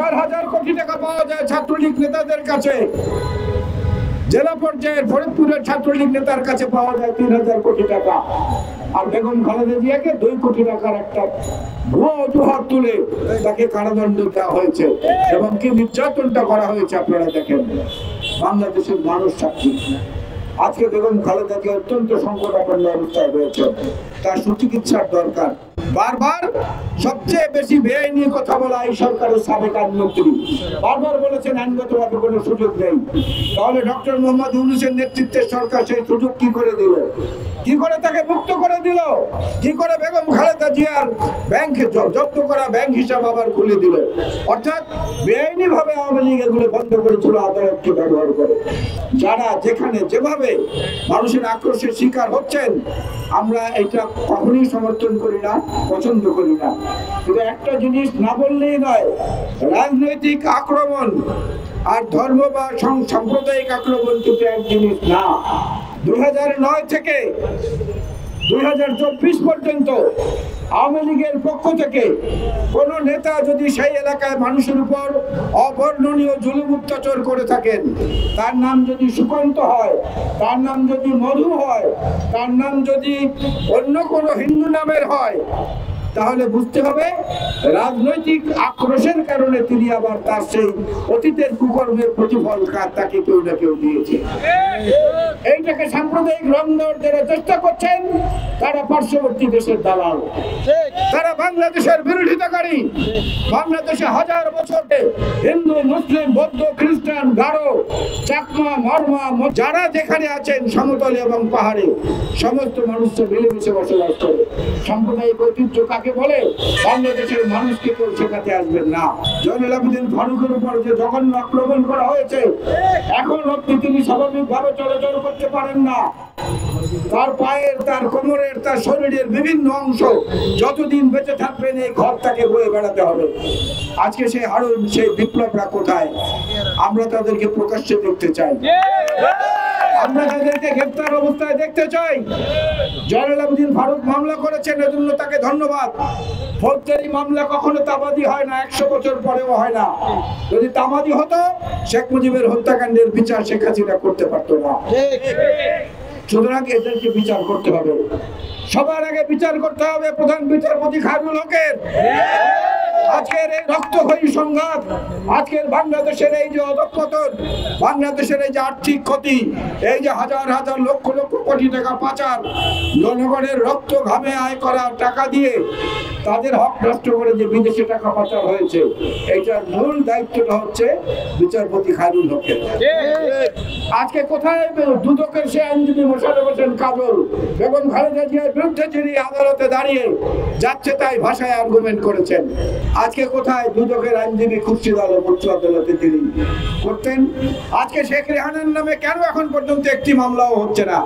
হাজার হাজার কোটি টাকা পাওয়া যায় ছাত্রলীগ নেতাদের কাছে। জেলা পর্যায়ের ফরিদপুরের ছাত্রলীগ নেতার কাছে পাওয়া যায় ৩,০০০ কোটি টাকা। আর বেগম খালেদা জিয়াকে ২ কোটি টাকার একটা ভুয়া অজুহাত তুলে তাকে কারাদণ্ড দেওয়া হয়েছে এবং কি নির্যাতনটা করা হয়েছে আপনারা দেখেন। বাংলাদেশের মানুষ সাক্ষী। আজকে বেগম খালেদা জিয়া অত্যন্ত সংকটাপন্ন অবস্থায় রয়েছে, তার সুচিকিৎসার দরকার। বারবার সবচেয়ে বেশি বেআইনি কথা বলা এই সরকারের সাবেক আইনমন্ত্রী বারবার বলেছেন আইনগতভাবে কোনো সুযোগ নেই। তাহলে ডক্টর মোহাম্মদ ইউনূসের নেতৃত্বের সরকার সেই সুযোগ কি করে দিল? কি করে তাকে মুক্ত করে দিল? কি করে বেগম খালেদা জিয়ার ব্যাংকে জব্দ করা ব্যাংক হিসাব আবার খুলে দিল? অর্থাৎ বেআইনি ভাবে আওয়ামী লীগ এগুলো বন্ধ করেছিল আদালতকে ব্যবহার করে। যারা যেখানে যেভাবে মানুষের আক্রোশের শিকার হচ্ছেন, আমরা এটা কখনোই সমর্থন করি না, পছন্দ করি না। কিন্তু একটা জিনিস না বললেই নয়, রাজনৈতিক আক্রমণ আর ধর্ম বা সাম্প্রদায়িক আক্রমণ কিন্তু এক জিনিস না। 2009 থেকে 2024 পর্যন্ত আওয়ামী লীগের পক্ষ থেকে কোন নেতা যদি সেই এলাকায় মানুষের উপর অবর্ণনীয় জুলুম অত্যাচার করে থাকেন, তার নাম যদি সুকান্ত হয়, তার নাম যদি মধু হয়, তার নাম যদি অন্য কোনো হিন্দু নামের হয়, তাহলে বুঝতে হবে রাজনৈতিক আক্রোশের কারণে তিনি আবার তার সেই অতীতের কুকর্মের প্রতিফল তাকে কেউ না কেউ দিয়েছে। এইটাকে সাম্প্রদায়িক রং দেওয়ার যারা চেষ্টা করছেন, তারা পার্শ্ববর্তী দেশের দালাল, তারা বাংলাদেশের বিরোধিতাকারী। বাংলাদেশে হাজার বছরে হিন্দু, মুসলিম, বৌদ্ধ, খ্রিস্টান, গারো, চাকমা, মরমা যারা যেখানে আছেন সমতলে এবং পাহাড়ে সমস্ত মানুষকে মিলেমিশে বসবাস করে। সাম্প্রদায়িক ঐতিহ্য কাকে বলে বাংলাদেশের মানুষকে কেউ শেখাতে আসবেন না। জয়নুল আবেদিন ফারুকের উপর যে জঘন্য আক্রমণ করা হয়েছে, এখন অব্দি তিনি স্বাভাবিকভাবে চলাচল করতে পারেন না। তার পায়ের, তার কোমরের, তার শরীরের বিভিন্ন অংশ যতদিন বেঁচে থাকবেন এই ঘর তাকে বয়ে বেড়াতে হবে। আজকে সেই হারুন, সেই বিপ্লবরা কোথায়? আমরা তাদেরকে প্রকাশ্যে দেখতে চাই, আমরা তাদেরকে গ্রেফতার অবস্থায় দেখতে চাই। জয়নুল আবেদিন ফারুক মামলা করেছেন, এজন্য তাকে ধন্যবাদ। ফৌজদারি মামলা কখনো তামাদি হয় না, 100 বছর পরেও হয় না। যদি তামাদি হতো, শেখ মুজিবের হত্যাকাণ্ডের বিচার শেখ হাসিনা করতে পারতো না। সুতরাং এদেরকে বিচার করতে হবে। সবার আগে বিচার করতে হবে প্রধান বিচারপতি খায়রুল হকের। আজকের এই রক্তক্ষয়ী সংঘাত, আজকের বাংলাদেশের এই যে অধঃপতন, বাংলাদেশের এই যে আর্থিক ক্ষতি, এই যে হাজার হাজার লক্ষ লক্ষ কোটি টাকা পাচার, জনগণের রক্ত ঘামে আয় করা টাকা দিয়ে তাদের হক নষ্ট করে যে বিদেশে টাকা পাচার হয়েছে, এইটার মূল দায়িত্বটা হচ্ছে বিচারপতি খায়রুল হকের। আজকে কোথায় দুদকের সে আইনজীবী মোশাররফ হোসেন কাজল বেগম খালেদা জিয়ার বিরুদ্ধে যিনি আদালতে দাঁড়িয়ে যাচ্ছে তাই ভাষায় আর্গুমেন্ট করেছেন, আজকে কোথায় দুদকের আইনজীবী খুরশিদ আলম উচ্চ আদালতে তিনি করতেন? আজকে শেখ রেহানার নামে কেন এখন পর্যন্ত একটি মামলাও হচ্ছে না?